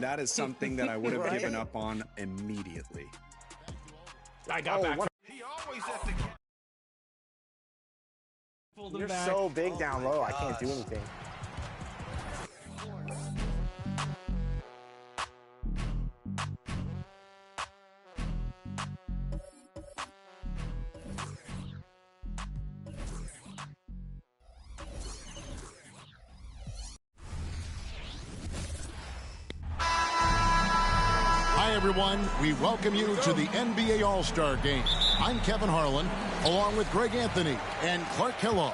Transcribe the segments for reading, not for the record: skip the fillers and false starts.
that is something that I would have given up on immediately. I got back. He always at the You're so big down low, I can't do anything. Hi, everyone. We welcome you to the NBA All-Star Game. I'm Kevin Harlan, along with Greg Anthony and Clark Kellogg.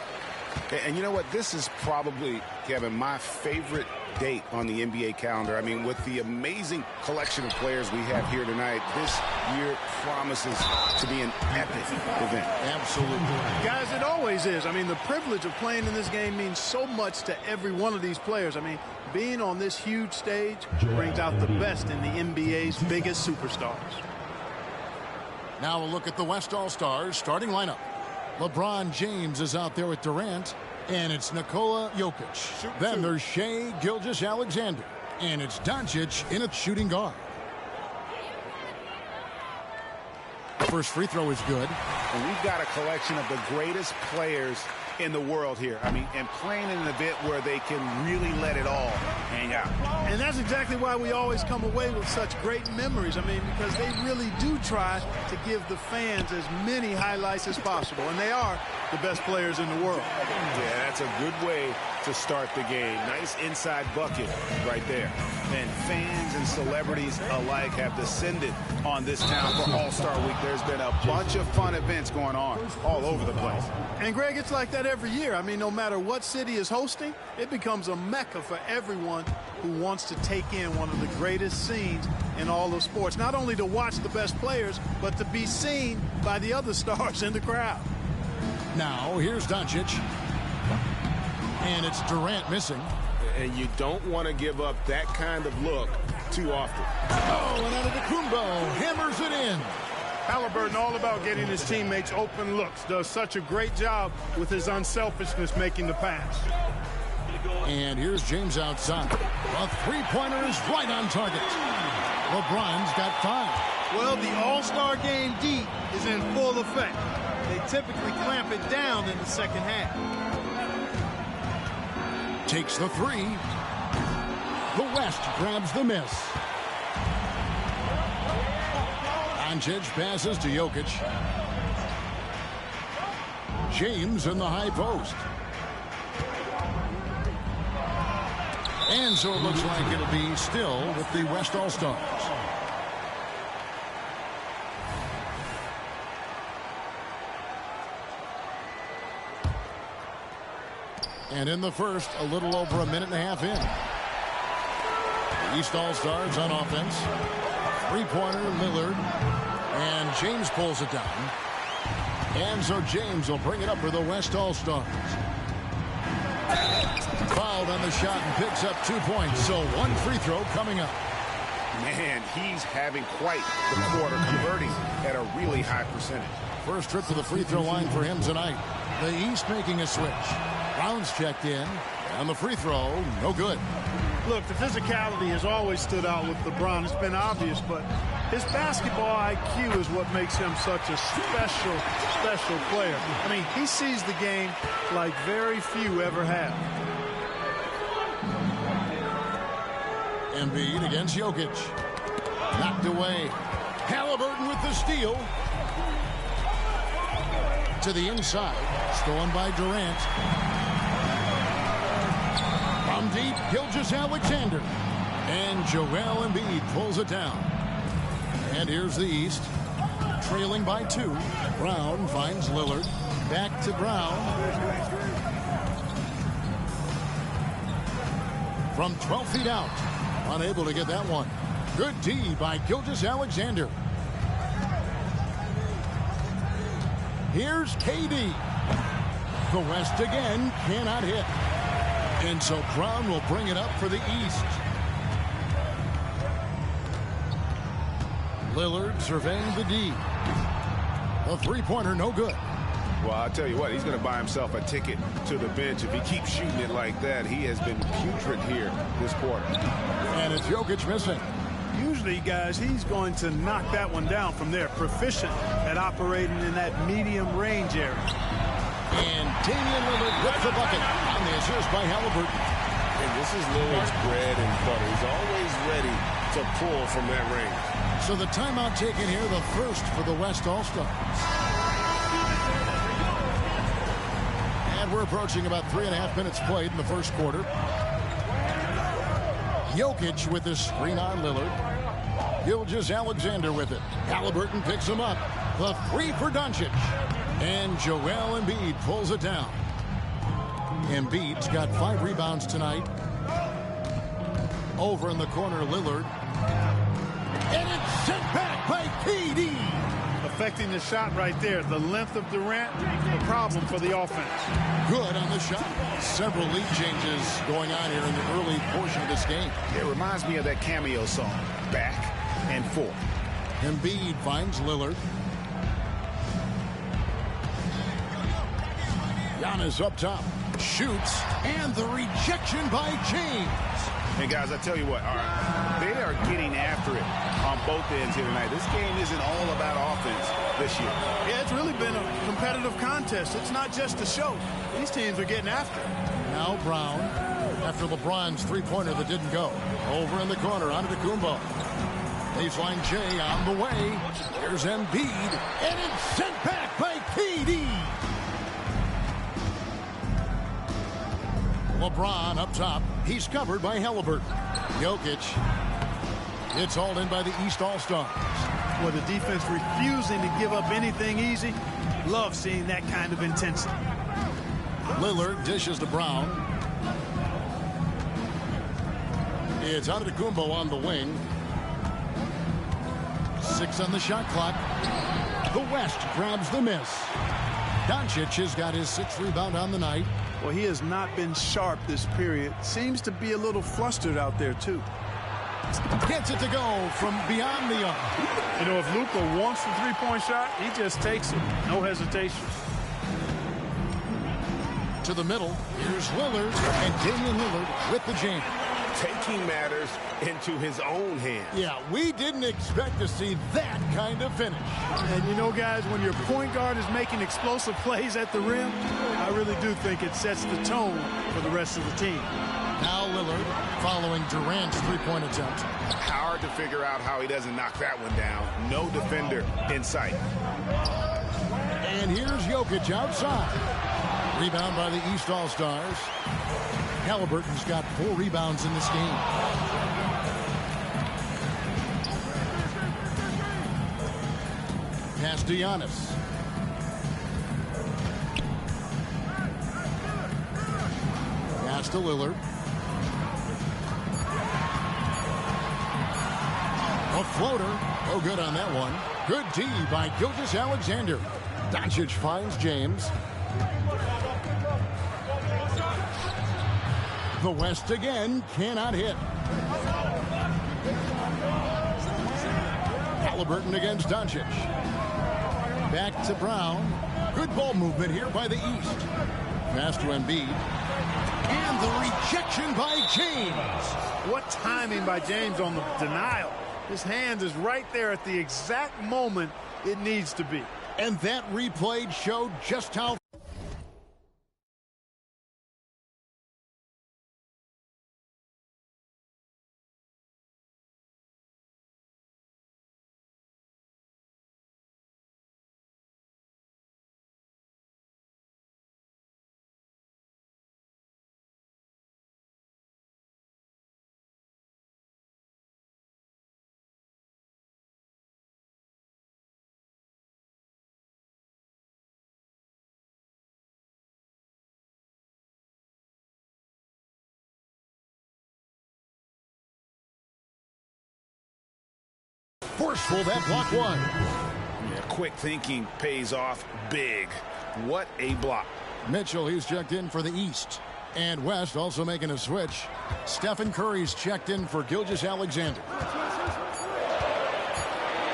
And you know what? This is probably, Kevin, my favorite date on the NBA calendar. I mean, with the amazing collection of players we have here tonight, this year promises to be an epic event. Absolutely. Guys, it always is. I mean, the privilege of playing in this game means so much to every one of these players. I mean, being on this huge stage brings out the best in the NBA's biggest superstars. Now a look at the West All-Stars starting lineup. LeBron James is out there with Durant, and it's Nikola Jokic. Then there's Shai Gilgeous-Alexander, and it's Doncic in a shooting guard. First free throw is good. And we've got a collection of the greatest players in the world here. I mean, and playing in an event where they can really let it all hang out. And that's exactly why we always come away with such great memories. I mean, because they really do try to give the fans as many highlights as possible. And they are the best players in the world. Yeah, that's a good way to start the game. Nice inside bucket right there. And fans and celebrities alike have descended on this town for All-Star Week. There's been a bunch of fun events going on all over the place. And, Greg, it's like that every year. I mean, no matter what city is hosting, it becomes a mecca for everyone who wants to take in one of the greatest scenes in all of sports. Not only to watch the best players, but to be seen by the other stars in the crowd. Now, here's Doncic. And it's Durant missing. And you don't want to give up that kind of look too often. Oh, and Antetokounmpo hammers it in. Halliburton all about getting his teammates open looks. Does such a great job with his unselfishness making the pass. And here's James outside. A three-pointer is right on target. LeBron's got 5. Well, the All-Star Game D is in full effect. They typically clamp it down in the second half. Takes the 3. The West grabs the miss. Doncic passes to Jokic. James in the high post. And so it looks like it'll be still with the West All-Stars. And in the first, a little over a minute and a half in. The East All-Stars on offense. Three-pointer, Lillard. And James pulls it down. And so James will bring it up for the West All-Stars. Fouled on the shot and picks up 2 points. So one free throw coming up. Man, he's having quite the quarter, converting at a really high percentage. First trip to the free throw line for him tonight. The East making a switch. Brown's checked in, and the free throw, no good. Look, the physicality has always stood out with LeBron. It's been obvious, but his basketball IQ is what makes him such a special, special player. I mean, he sees the game like very few ever have. Embiid against Jokic. Knocked away. Halliburton with the steal. To the inside. Stolen by Durant. From deep, Gilgeous-Alexander. And Joel Embiid pulls it down. And here's the East. Trailing by 2. Brown finds Lillard. Back to Brown. From 12 feet out. Unable to get that one. Good D by Gilgeous-Alexander. Here's KD. The West again cannot hit. And so Brown will bring it up for the East. Lillard surveying the D. A three-pointer, no good. Well, I'll tell you what, he's going to buy himself a ticket to the bench. If he keeps shooting it like that, he has been putrid here this quarter. And it's Jokic missing. Usually, guys, he's going to knock that one down from there. Proficient at operating in that medium range area. And Damian Lillard with the bucket on the assist by Halliburton. And this is Lillard's bread and butter. He's always ready to pull from that range. So the timeout taken here, the first for the West All-Stars. And we're approaching about 3.5 minutes played in the first quarter. Jokic with the screen on Lillard. Gilgeous-Alexander with it. Halliburton picks him up. The three for Doncic. And Joel Embiid pulls it down. Embiid's got 5 rebounds tonight. Over in the corner, Lillard. And it's sent back by KD. Affecting the shot right there. The length of Durant, the problem for the offense. Good on the shot. Several lead changes going on here in the early portion of this game. It reminds me of that cameo song, Back and Forth. Embiid finds Lillard. Giannis up top. Shoots. And the rejection by James. And guys, I tell you what, all right, they are getting after it on both ends here tonight. This game isn't all about offense this year. Yeah, it's really been a competitive contest. It's not just a show. These teams are getting after it. Now Brown, after LeBron's three-pointer that didn't go. Over in the corner, Antetokounmpo. Baseline J on the way. There's Embiid, and it's sent back by KD. LeBron up top. He's covered by Halliburton. Jokic. It's hauled in by the East All-Stars. Well, the defense refusing to give up anything easy. Love seeing that kind of intensity. Lillard dishes to Brown. It's Antetokounmpo on the wing. 6 on the shot clock. The West grabs the miss. Doncic has got his 6th rebound on the night. Well, he has not been sharp this period. Seems to be a little flustered out there, too. Gets it to go from beyond the arc. You know, if Luka wants the three-point shot, he just takes it. No hesitation. To the middle, here's Lillard, and Damian Lillard with the jam. Taking matters into his own hands. Yeah, we didn't expect to see that kind of finish. And you know, guys, when your point guard is making explosive plays at the rim, I really do think it sets the tone for the rest of the team. Now Lillard following Durant's three-point attempt. Hard to figure out how he doesn't knock that one down. No defender in sight. And here's Jokic outside. Rebound by the East All-Stars. Halliburton's got 4 rebounds in this game. Pass to Giannis. Pass to Lillard. A floater. No good on that one. Good D by Gilgeous-Alexander. Doncic finds James. The West again cannot hit. Halliburton against Doncic. Back to Brown. Good ball movement here by the East. Pass to Embiid. And the rejection by James. What timing by James on the denial. His hand is right there at the exact moment it needs to be. And that replay showed just how forceful that block one. Yeah, quick thinking pays off big. What a block. Mitchell, he's checked in for the East. And West also making a switch. Stephen Curry's checked in for Gilgeous-Alexander.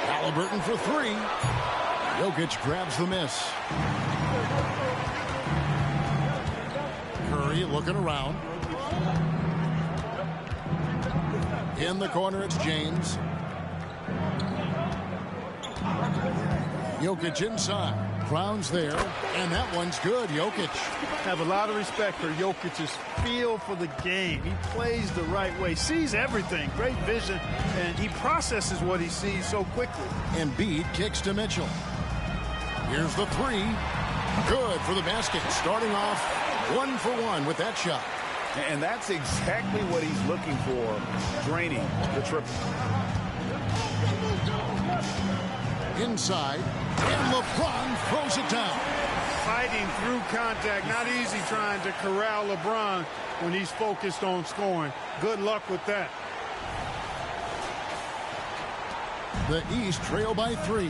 Halliburton for 3. Jokic grabs the miss. Curry looking around. In the corner, it's James. Jokic inside. Brown's there, and that one's good. Jokic. Have a lot of respect for Jokic's feel for the game. He plays the right way, sees everything, great vision, and he processes what he sees so quickly. Embiid kicks to Mitchell. Here's the three. Good for the basket. Starting off 1 for 1 with that shot. And that's exactly what he's looking for, draining the triple. Inside, and LeBron throws it down. Fighting through contact. Not easy trying to corral LeBron when he's focused on scoring. Good luck with that. The East trail by 3.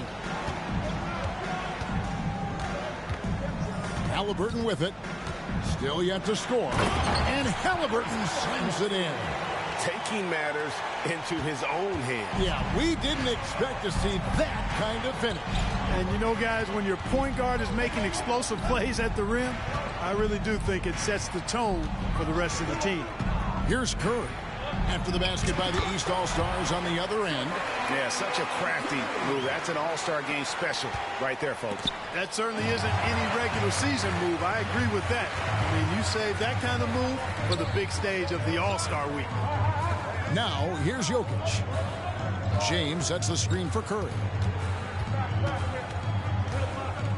Halliburton with it. Still yet to score. And Halliburton slams it in. Taking matters into his own hands. Yeah, we didn't expect to see that kind of finish. And you know, guys, when your point guard is making explosive plays at the rim, I really do think it sets the tone for the rest of the team. Here's Curry. After the basket by the East All-Stars on the other end. Yeah, such a crafty move. That's an All-Star game special right there, folks. That certainly isn't any regular season move. I agree with that. I mean, you save that kind of move for the big stage of the All-Star week. Now, here's Jokic. James sets the screen for Curry.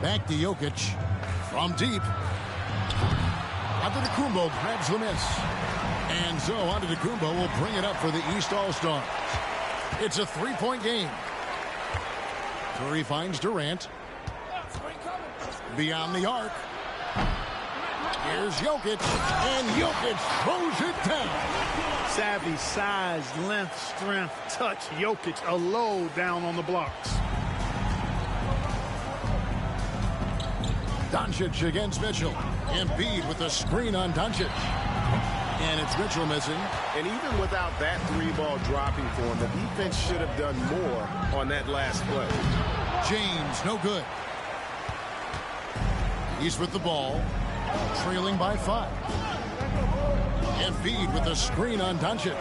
Back to Jokic. From deep. Antetokounmpo grabs the miss. And so Antetokounmpo will bring it up for the East All-Stars. It's a 3-point game. Curry finds Durant. Beyond the arc. Here's Jokic. And Jokic throws it down. Savvy, size, length, strength, touch. Jokic, a load down on the blocks. Doncic against Mitchell. Embiid with the screen on Doncic. And it's Mitchell missing. And even without that 3-ball dropping for him, the defense should have done more on that last play. James, no good. He's with the ball, trailing by 5. Embiid with the screen on Doncic.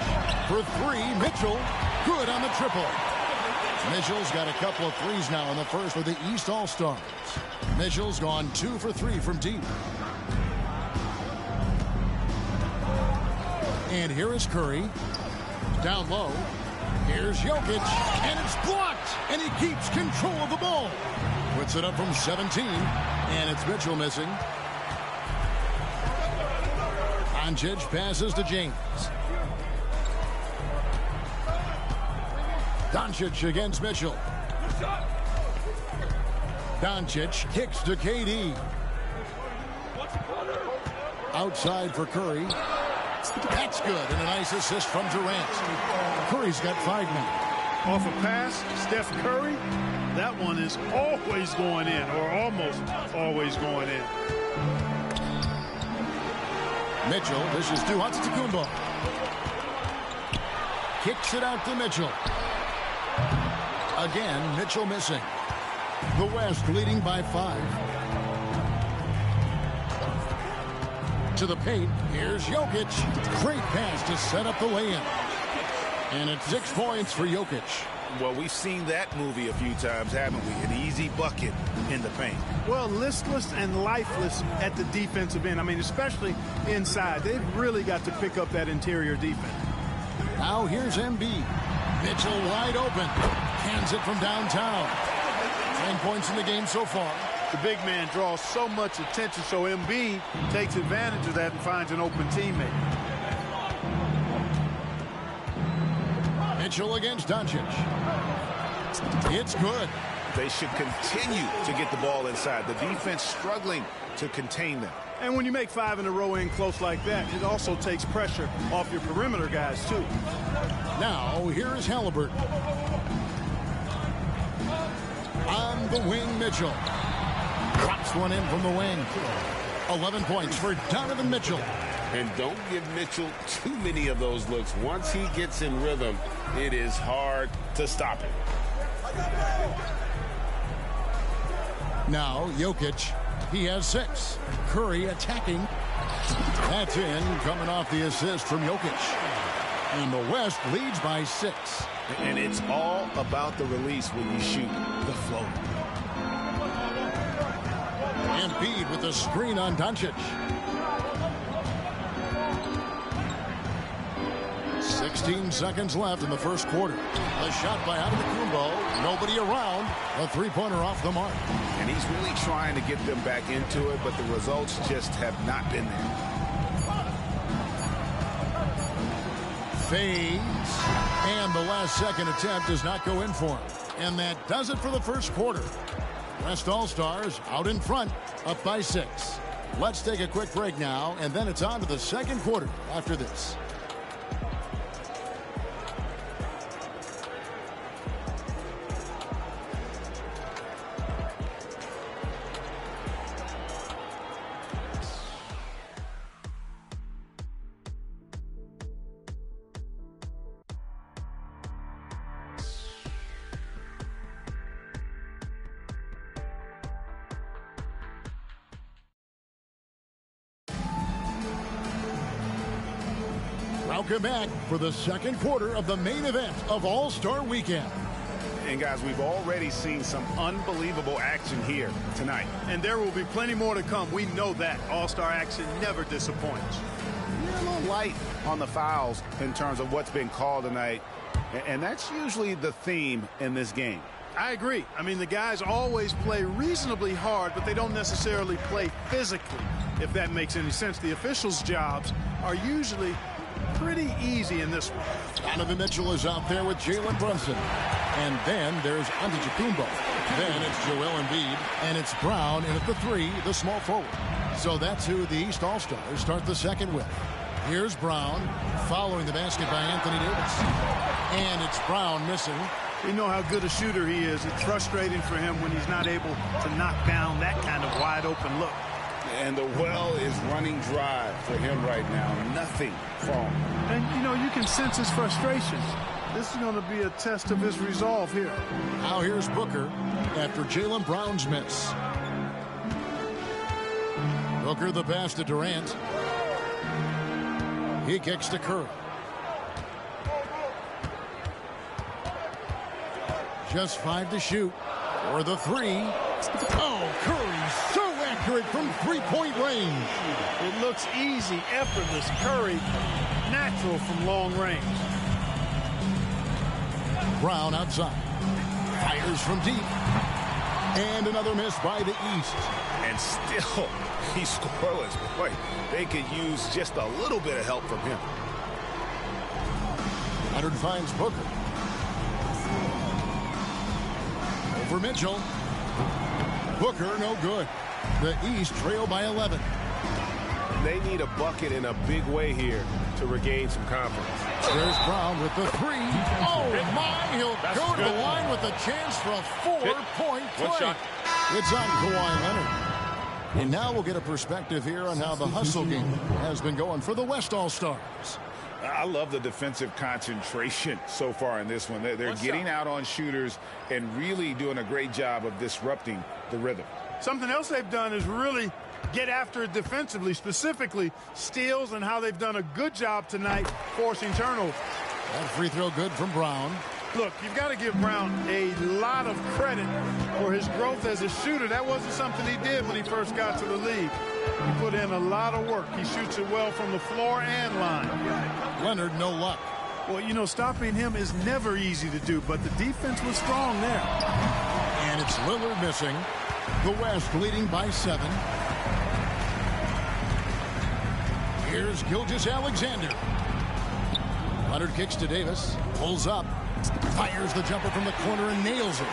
For 3, Mitchell, good on the triple. Mitchell's got a couple of threes now in the first for the East All-Stars. Mitchell's gone 2 for 3 from deep. And here is Curry. Down low. Here's Jokic. And it's blocked. And he keeps control of the ball. Puts it up from 17. And it's Mitchell missing. Doncic passes to James. Doncic against Mitchell. Doncic kicks to KD. Outside for Curry. That's good, and a nice assist from Durant. Curry's got 5 now. Off a pass, Steph Curry. That one is always going in, or almost always going in. Mitchell, this is to Antetokounmpo. Kicks it out to Mitchell. Again, Mitchell missing. The West leading by 5. To the paint. Here's Jokic. Great pass to set up the lay-in. And it's 6 points for Jokic. Well, we've seen that movie a few times, haven't we? An easy bucket in the paint. Well, listless and lifeless at the defensive end. I mean, especially inside. They've really got to pick up that interior defense. Now here's Embiid. Mitchell wide open. Hands it from downtown. 10 points in the game so far. The big man draws so much attention, so Embiid takes advantage of that and finds an open teammate. Mitchell against Doncic. It's good. They should continue to get the ball inside. The defense struggling to contain them. And when you make 5 in a row in close like that, it also takes pressure off your perimeter guys, too. Now, here's Halliburton. On the wing, Mitchell. Drops one in from the wing. 11 points for Donovan Mitchell. And don't give Mitchell too many of those looks. Once he gets in rhythm, it is hard to stop him. Now, Jokic. He has 6. Curry attacking. That's in, coming off the assist from Jokic. And the West leads by 6. And it's all about the release when you shoot the float. Embiid with the screen on Doncic. 16 seconds left in the first quarter. A shot by Antetokounmpo. Nobody around. A three-pointer off the mark. And he's really trying to get them back into it, but the results just have not been there. Fades. And the last second attempt does not go in for him. And that does it for the first quarter. West All-Stars out in front, up by 6. Let's take a quick break now, and then it's on to the second quarter after this. Welcome back for the second quarter of the main event of All-Star Weekend. And guys, we've already seen some unbelievable action here tonight. And there will be plenty more to come. We know that. All-Star action never disappoints. You're a little light on the fouls in terms of what's been called tonight. And that's usually the theme in this game. I agree. I mean, the guys always play reasonably hard, but they don't necessarily play physically, if that makes any sense. The officials' jobs are usually pretty easy in this one. Donovan Mitchell is out there with Jalen Brunson. And then there's Antetokounmpo. Then it's Joel Embiid. And it's Brown in at the 3, the small forward. So that's who the East All-Stars start the second with. Here's Brown following the basket by Anthony Davis. And it's Brown missing. You know how good a shooter he is. It's frustrating for him when he's not able to knock down that kind of wide open look. And the well is running dry for him right now. Nothing falling. And, you know, you can sense his frustration. This is going to be a test of his resolve here. Now here's Booker after Jaylen Brown's miss. Booker the pass to Durant. He kicks to Curry. Just 5 to shoot for the 3. Oh, Curry so accurate from three-point range. It looks easy, effortless. Curry, natural from long range. Brown outside. Fires from deep. And another miss by the East. And still, he's scoreless. Boy, they could use just a little bit of help from him. Leonard finds Booker. For Mitchell. Booker, no good. The East trail by 11. They need a bucket in a big way here to regain some confidence. There's Brown with the 3. Oh, my. He'll go to the line with a chance for a 4-point play. It's on Kawhi Leonard. And now we'll get a perspective here on how the hustle game has been going for the West All-Stars. I love the defensive concentration so far in this one. They're getting out on shooters and really doing a great job of disrupting the rhythm. Something else they've done is really get after it defensively, specifically steals, and how they've done a good job tonight forcing turnovers. That free throw good from Brown. Look, you've got to give Brown a lot of credit for his growth as a shooter. That wasn't something he did when he first got to the league. He put in a lot of work. He shoots it well from the floor and line. Leonard, no luck. Well, you know, stopping him is never easy to do, but the defense was strong there. And it's Lillard missing. The West leading by 7. Here's Gilgeous-Alexander. Leonard kicks to Davis. Pulls up. Fires the jumper from the corner and nails it.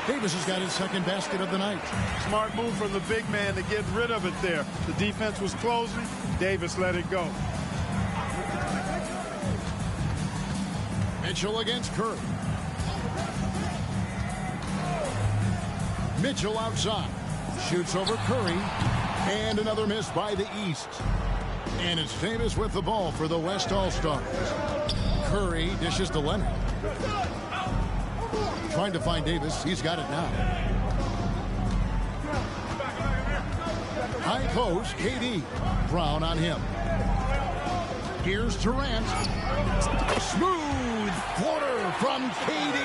Davis has got his second basket of the night. Smart move from the big man to get rid of it there. The defense was closing. Davis let it go. Mitchell against Curry. Mitchell outside. Shoots over Curry. And another miss by the East. And it's Davis with the ball for the West All-Stars. Curry dishes to Leonard. Trying to find Davis. He's got it now. High post, KD. Brown on him. Here's Durant. Smooth floater from KD.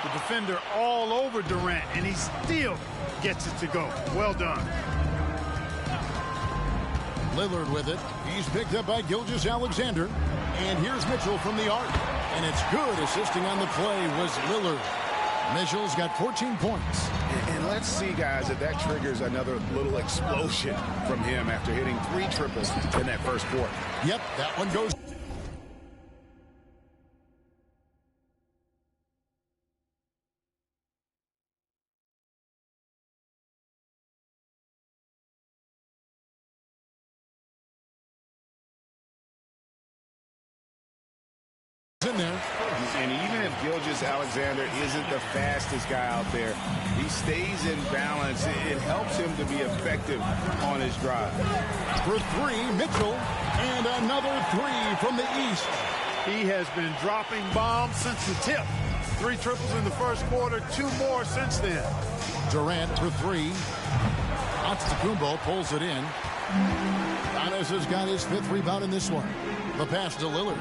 The defender all over Durant, and he still gets it to go. Well done. Lillard with it. He's picked up by Gilgeous-Alexander. And here's Mitchell from the arc. And it's good. Assisting on the play was Lillard. Mitchell's got 14 points. And let's see, guys, if that triggers another little explosion from him after hitting 3 triples in that first quarter. Yep, that one goes. In there. And even if Gilgeous-Alexander isn't the fastest guy out there, he stays in balance. It helps him to be effective on his drive. For 3, Mitchell, and another 3 from the east. He has been dropping bombs since the tip. 3 triples in the first quarter, 2 more since then. Durant for 3. Antetokounmpo pulls it in. Giannis has got his 5th rebound in this one. The pass to Lillard.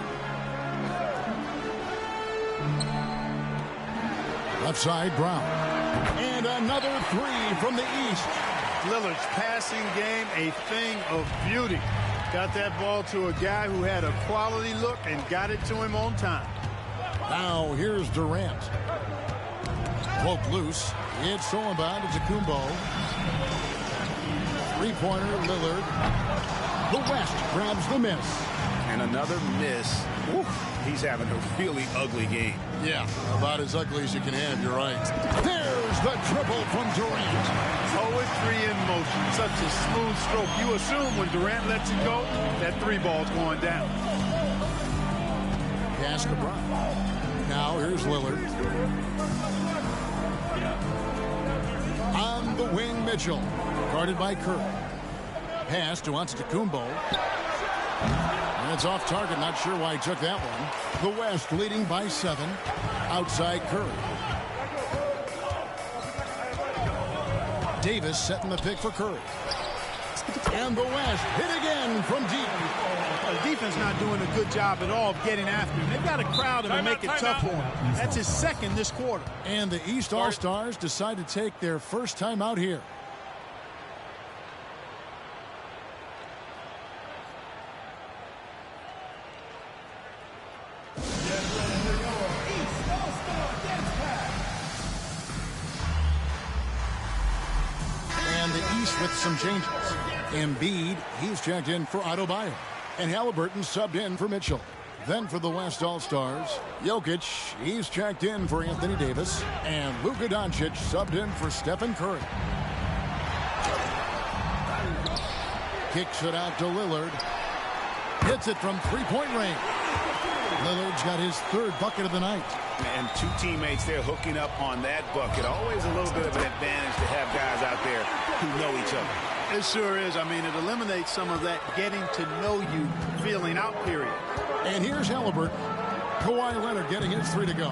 Left side, Brown. And another 3 from the east. Lillard's passing game, a thing of beauty. Got that ball to a guy who had a quality look and got it to him on time. Now here's Durant. Poke loose. It's Solomon to Kumbo. 3-pointer, Lillard. The West grabs the miss. And another miss. Oof, he's having a really ugly game. Yeah, about as ugly as you can have, you're right. There's the triple from Durant. Poetry in motion. Such a smooth stroke. You assume when Durant lets it go, that 3 ball's going down. Pass to Brown. Now here's Lillard. On the wing, Mitchell. Guarded by Curry. Pass to Antetokounmpo. And it's off target. Not sure why he took that one. The West leading by 7. Outside Curry. Davis setting the pick for Curry. And the West hit again from deep. The defense not doing a good job at all of getting after him. They've got to crowd him and make it tough for him. That's his 2nd this quarter. And the East All-Stars decide to take their first time out here. With some changes. Embiid, he's checked in for Adebayo. And Halliburton subbed in for Mitchell. Then for the West All-Stars, Jokic, he's checked in for Anthony Davis. And Luka Doncic subbed in for Stephen Curry. Kicks it out to Lillard. Hits it from 3-point range. Lillard's got his 3rd bucket of the night. And 2 teammates there hooking up on that bucket. Always a little bit of an advantage to have guys out there who know each other. It sure is. I mean, it eliminates some of that getting to know you feeling out period. And here's Halliburton. Kawhi Leonard getting his 3 to go.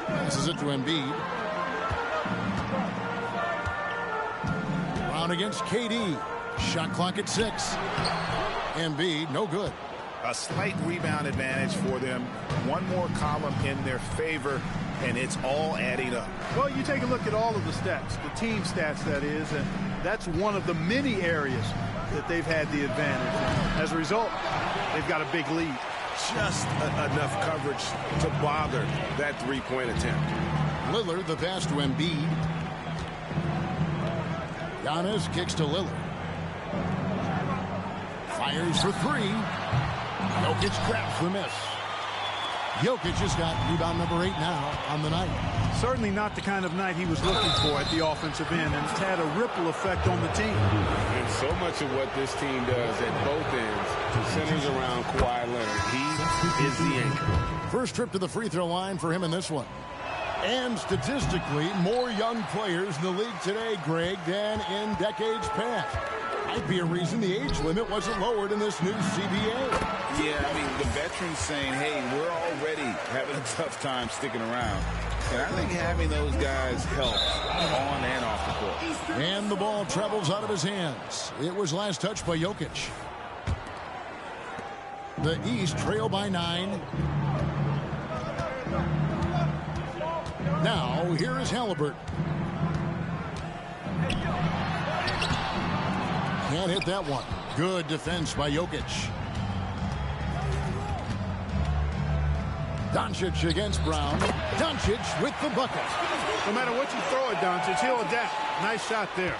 Passes it to Embiid. Brown against KD. Shot clock at 6. Embiid, no good. A slight rebound advantage for them. One more column in their favor, and it's all adding up. Well, you take a look at all of the stats, the team stats, that is, and that's one of the many areas that they've had the advantage. As a result, they've got a big lead. Just enough coverage to bother that 3-point attempt. Lillard, the pass to Embiid. Giannis kicks to Lillard. Fires for 3. Jokic grabs the miss. Jokic has got rebound number 8 now on the night. Certainly not the kind of night he was looking for at the offensive end, and it's had a ripple effect on the team. And so much of what this team does at both ends centers around Kawhi Leonard. He is the anchor. First trip to the free throw line for him in this one. And statistically, more young players in the league today, Greg, than in decades past. Might be a reason the age limit wasn't lowered in this new CBA. Yeah, I mean, the veterans saying, hey, we're already having a tough time sticking around. And I think having those guys helps on and off the court. And the ball travels out of his hands. It was last touched by Jokic. The East trail by 9. Now, here is Haliburton. Can't hit that one. Good defense by Jokic. Doncic against Brown. Doncic with the bucket. No matter what you throw at Doncic, he'll adapt. Nice shot there.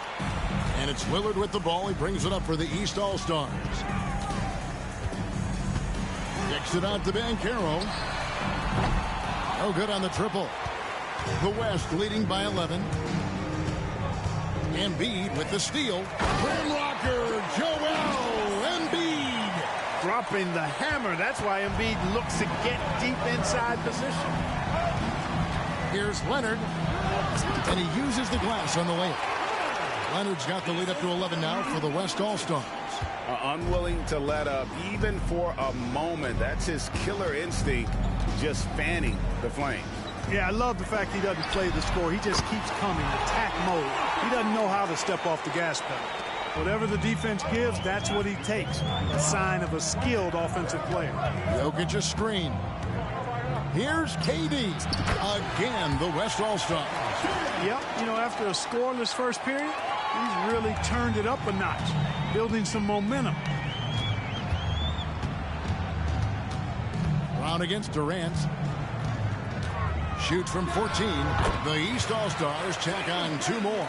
And it's Lillard with the ball. He brings it up for the East All-Stars. Kicks it out to Banchero. No good on the triple. The West leading by 11. Embiid with the steal. Rim rocker, Joel Embiid. Dropping the hammer. That's why Embiid looks to get deep inside position. Here's Leonard. And he uses the glass on the layup. Leonard's got the lead up to 11 now for the West All-Stars. Unwilling to let up even for a moment. That's his killer instinct, just fanning the flame. Yeah, I love the fact he doesn't play the score. He just keeps coming, attack mode. He doesn't know how to step off the gas pedal. Whatever the defense gives, that's what he takes. A sign of a skilled offensive player. Jokic a screen. Here's KD. Again, the West All-Stars. Yep, you know, after a scoreless first period, he's really turned it up a notch, building some momentum. Brown against Durant. Shoots from 14. The East All-Stars tack on 2 more.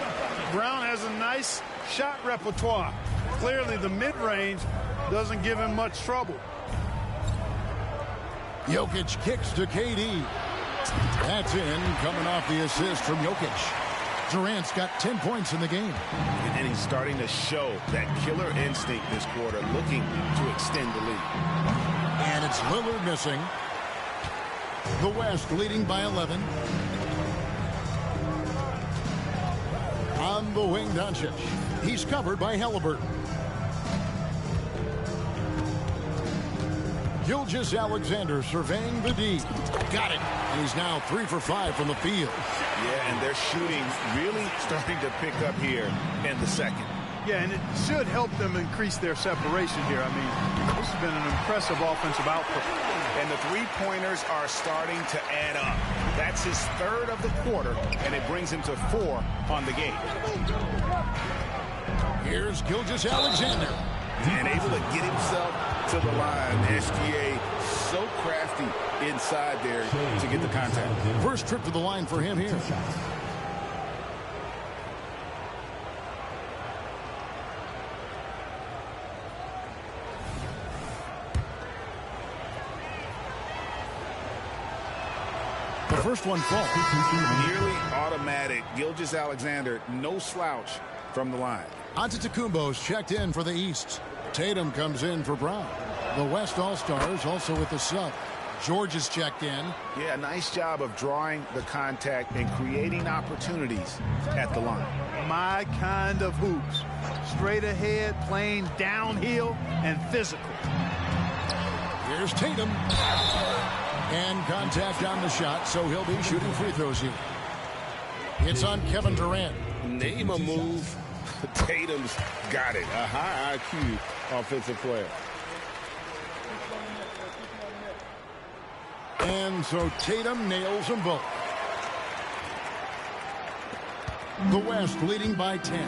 Brown has a nice shot repertoire. Clearly the mid-range doesn't give him much trouble. Jokic kicks to KD. That's in, coming off the assist from Jokic. Durant's got 10 points in the game. And he's starting to show that killer instinct this quarter, looking to extend the lead. And it's Lillard missing. The West leading by 11. On the wing, Doncic. He's covered by Haliburton. Gilgeous-Alexander surveying the D. Got it. And he's now 3 for 5 from the field. Yeah, and their shooting really starting to pick up here in the second. Yeah, and it should help them increase their separation here. I mean, this has been an impressive offensive output. And the three-pointers are starting to add up. That's his 3rd of the quarter, and it brings him to 4 on the game. Here's Gilgeous-Alexander. And able to get himself to the line. SGA so crafty inside there to get the contact. First trip to the line for him here. The first one falls. Nearly automatic. Gilgeous-Alexander, no slouch from the line. Antetokounmpo's checked in for the East. Tatum comes in for Brown. The West All-Stars also with the sub. George is checked in. Yeah, nice job of drawing the contact and creating opportunities at the line. My kind of hoops. Straight ahead, playing downhill, and physical. Here's Tatum. And contact on the shot, so he'll be shooting free throws here. It's on Kevin Durant. Name a move. Tatum's got it. A high IQ offensive player. And so Tatum nails them both. The West leading by 10.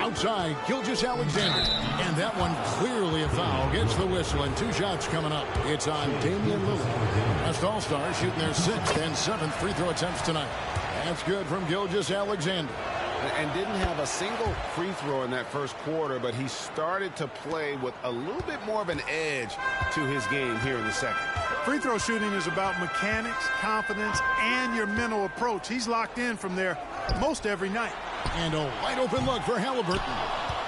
Outside, Gilgeous-Alexander. And that one clearly a foul. Gets the whistle, and 2 shots coming up. It's on Damian Lillard. West All-Stars shooting their 6th and 7th free throw attempts tonight. That's good from Gilgeous-Alexander. And didn't have a single free throw in that first quarter, but he started to play with a little bit more of an edge to his game here in the second. Free throw shooting is about mechanics, confidence, and your mental approach. He's locked in from there most every night. And a wide open look for Haliburton.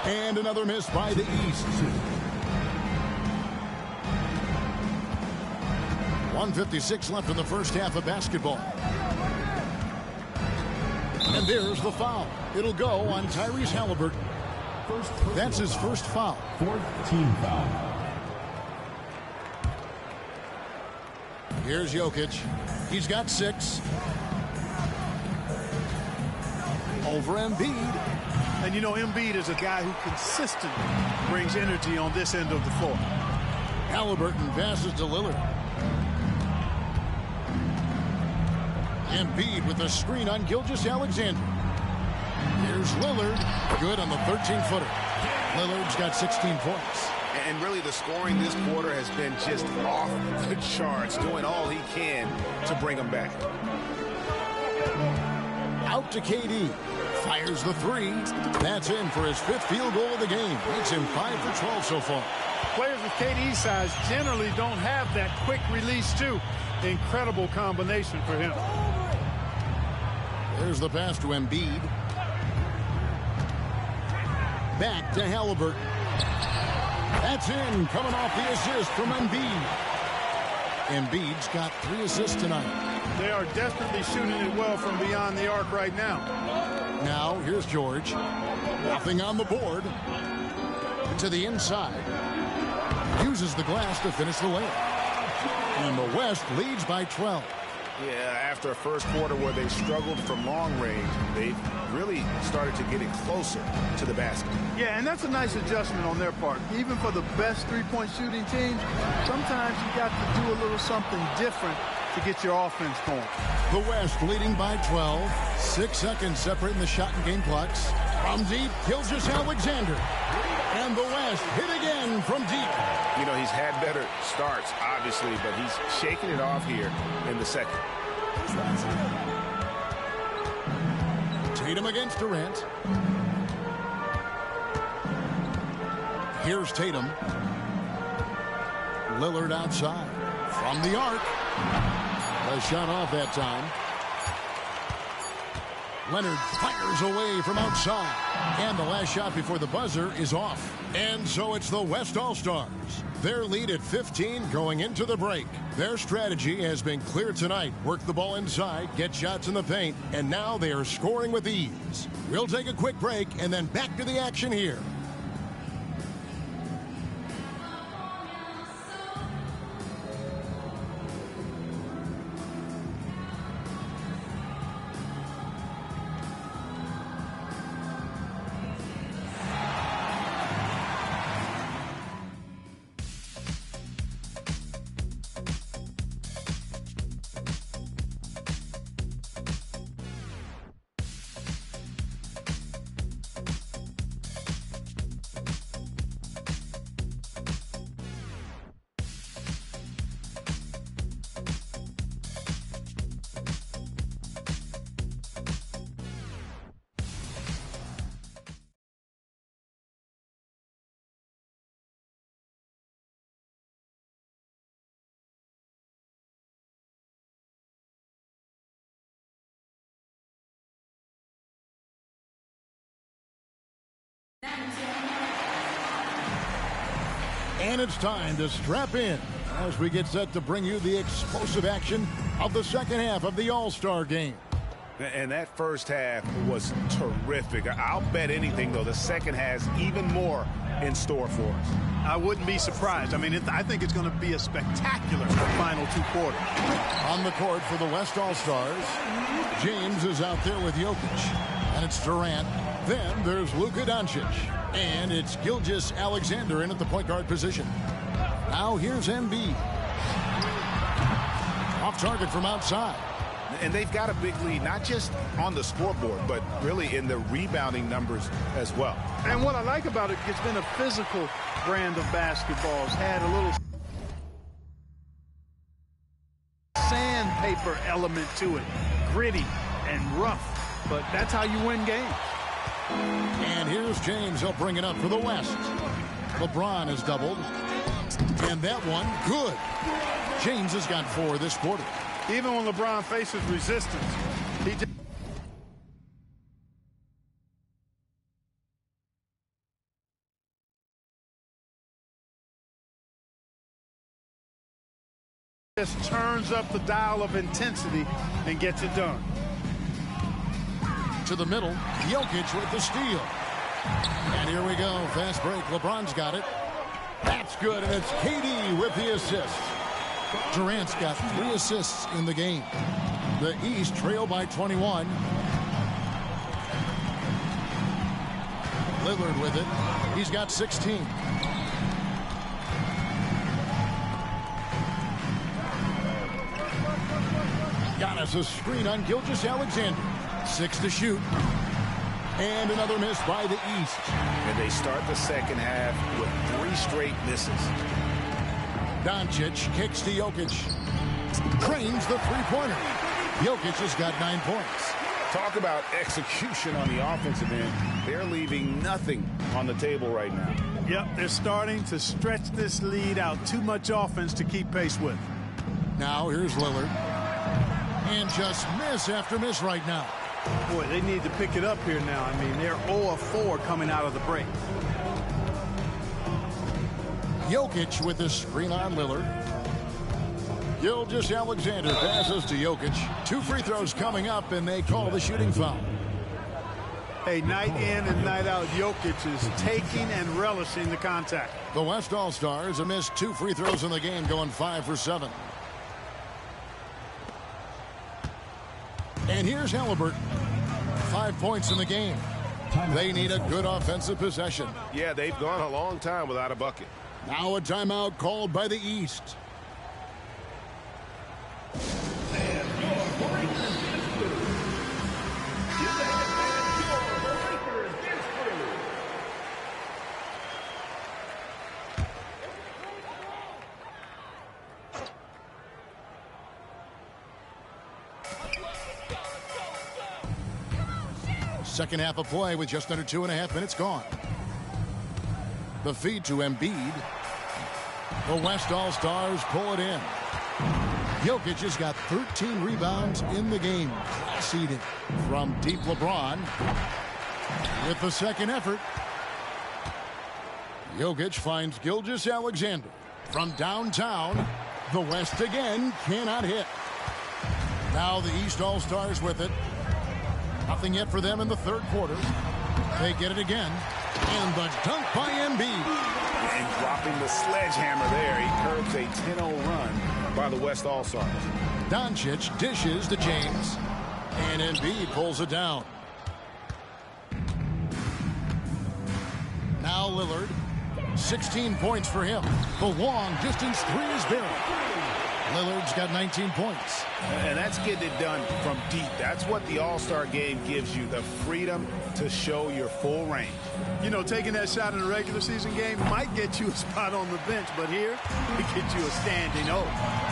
And another miss by the East. 1:56 left in the first half of basketball. And there's the foul. It'll go on Tyrese Haliburton. That's his first foul. 4th team foul. Here's Jokic. He's got 6. Over Embiid. And you know, Embiid is a guy who consistently brings energy on this end of the floor. Halliburton passes to Lillard. Embiid with a screen on Gilgeous-Alexander. Here's Lillard. Good on the 13-footer. Lillard's got 16 points. And really the scoring this quarter has been just off the charts, doing all he can to bring them back. Out to KD. Fires the 3. That's in for his 5th field goal of the game. Makes him 5 for 12 so far. Players with KD's size generally don't have that quick release, too. Incredible combination for him. There's the pass to Embiid. Back to Halliburton. That's in, coming off the assist from Embiid. Embiid's got 3 assists tonight. They are desperately shooting it well from beyond the arc right now. Now, here's George. Nothing on the board. To the inside. Uses the glass to finish the layup. And the West leads by 12. Yeah, after a first quarter where they struggled from long range, they've really started to get it closer to the basket. Yeah, and that's a nice adjustment on their part. Even for the best three-point shooting teams, sometimes you got to do a little something different to get your offense going. The West leading by 12. 6 seconds separating the shot and game clocks. From deep, Gilgeous-Alexander. And the West hit again from deep. You know, he's had better starts, obviously, but he's shaking it off here in the second. Tatum against Durant. Here's Tatum. Lillard outside. From the arc. A shot off that time. Leonard fires away from outside. And the last shot before the buzzer is off. And so it's the West All-Stars. Their lead at 15 going into the break. Their strategy has been clear tonight. Work the ball inside, get shots in the paint, and now they are scoring with ease. We'll take a quick break and then back to the action here. And it's time to strap in as we get set to bring you the explosive action of the second half of the All-Star game. And that first half was terrific. I'll bet anything, though, the second has even more in store for us. I wouldn't be surprised. I mean, I think it's going to be a spectacular final 2 quarters. On the court for the West All-Stars, James is out there with Jokic. And it's Durant. Then there's Luka Doncic. And it's Gilgeous-Alexander in at the point guard position. Now here's Embiid. Off target from outside. And they've got a big lead, not just on the scoreboard, but really in the rebounding numbers as well. And what I like about it, it's been a physical brand of basketball. It's had a little sandpaper element to it. Gritty and rough, but that's how you win games. And here's James. He'll bring it up for the West. LeBron has doubled. And that one, good. James has got 4 this quarter. Even when LeBron faces resistance, he just turns up the dial of intensity and gets it done. To the middle, Jokic with the steal. And here we go, fast break. LeBron's got it. That's good, and it's KD with the assist. Durant's got 3 assists in the game. The East trail by 21. Lillard with it. He's got 16. Giannis a screen on Gilgeous-Alexander. 6 to shoot. And another miss by the East. And they start the second half with 3 straight misses. Doncic kicks to Jokic. Trains the three-pointer. Jokic has got 9 points. Talk about execution on the offensive end. They're leaving nothing on the table right now. Yep, they're starting to stretch this lead out. Too much offense to keep pace with. Now here's Lillard. And just miss after miss right now. Boy, they need to pick it up here now. I mean, they're 0 of 4 coming out of the break. Jokic with the screen on Lillard. Gilgeous-Alexander passes to Jokic. 2 free throws coming up, and they call the shooting foul. Hey, night in and night out, Jokic is taking and relishing the contact. The West All-Stars have missed 2 free throws in the game, going 5 for 7. And here's Halliburton. 5 points in the game. They need a good offensive possession. Yeah, they've gone a long time without a bucket. Now a timeout called by the East. Second half of play with just under 2.5 minutes gone. The feed to Embiid. The West All-Stars pull it in. Jokic has got 13 rebounds in the game. Seeded from deep LeBron. With the second effort. Jokic finds Gilgeous-Alexander. From downtown, the West again cannot hit. Now the East All-Stars with it. Nothing yet for them in the third quarter. They get it again. And the dunk by Embiid. And dropping the sledgehammer there. He curbs a 10-0 run by the West All-Stars. Doncic dishes to James. And Embiid pulls it down. Now Lillard. 16 points for him. The long distance 3 is there. Lillard's got 19 points. And that's getting it done from deep. That's what the All-Star game gives you, the freedom to show your full range. You know, taking that shot in a regular season game might get you a spot on the bench, but here, it gets you a standing O.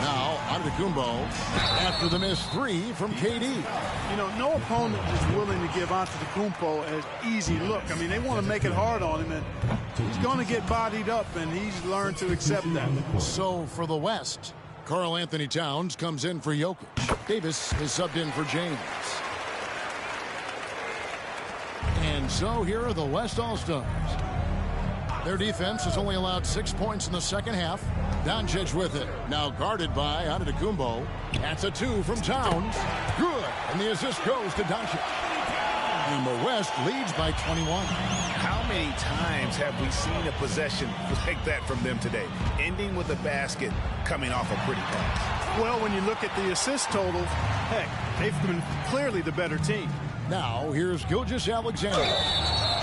Now, Antetokounmpo after the missed 3 from KD. You know, no opponent is willing to give Antetokounmpo an easy look. I mean, they want to make it hard on him, and he's going to get bodied up, and he's learned to accept that. So, for the West, Karl Anthony Towns comes in for Jokic. Davis is subbed in for James. And so here are the West All-Stars. Their defense has only allowed 6 points in the second half. Doncic with it. Now guarded by Antetokounmpo. That's a 2 from Towns. Good. And the assist goes to Doncic. And the West leads by 21. How many times have we seen a possession like that from them today? Ending with a basket, coming off a pretty pass. Well, when you look at the assist totals, heck, they've been clearly the better team. Now, here's Gilgeous-Alexander.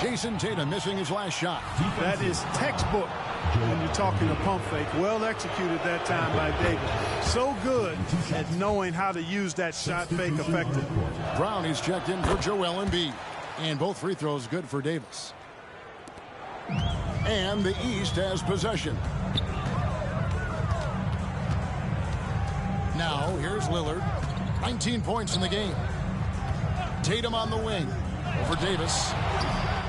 Jason Tatum missing his last shot. That is textbook when you're talking a pump fake. Well executed that time by Davis. So good at knowing how to use that shot fake effectively. Brown is checked in for Joel Embiid. And both free throws good for Davis. And the East has possession. Now, here's Lillard. 19 points in the game. Tatum on the wing. Over Davis.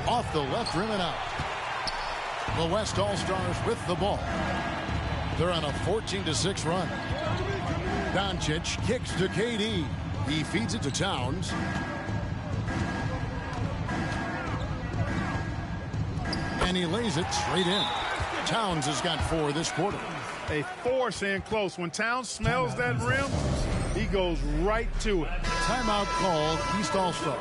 Off the left rim and out. The West All-Stars with the ball. They're on a 14-6 run. Doncic kicks to KD. He feeds it to Towns. And he lays it straight in. Towns has got 4 this quarter. A force in close. When Towns smells that rim, he goes right to it. Timeout called East All-Stars.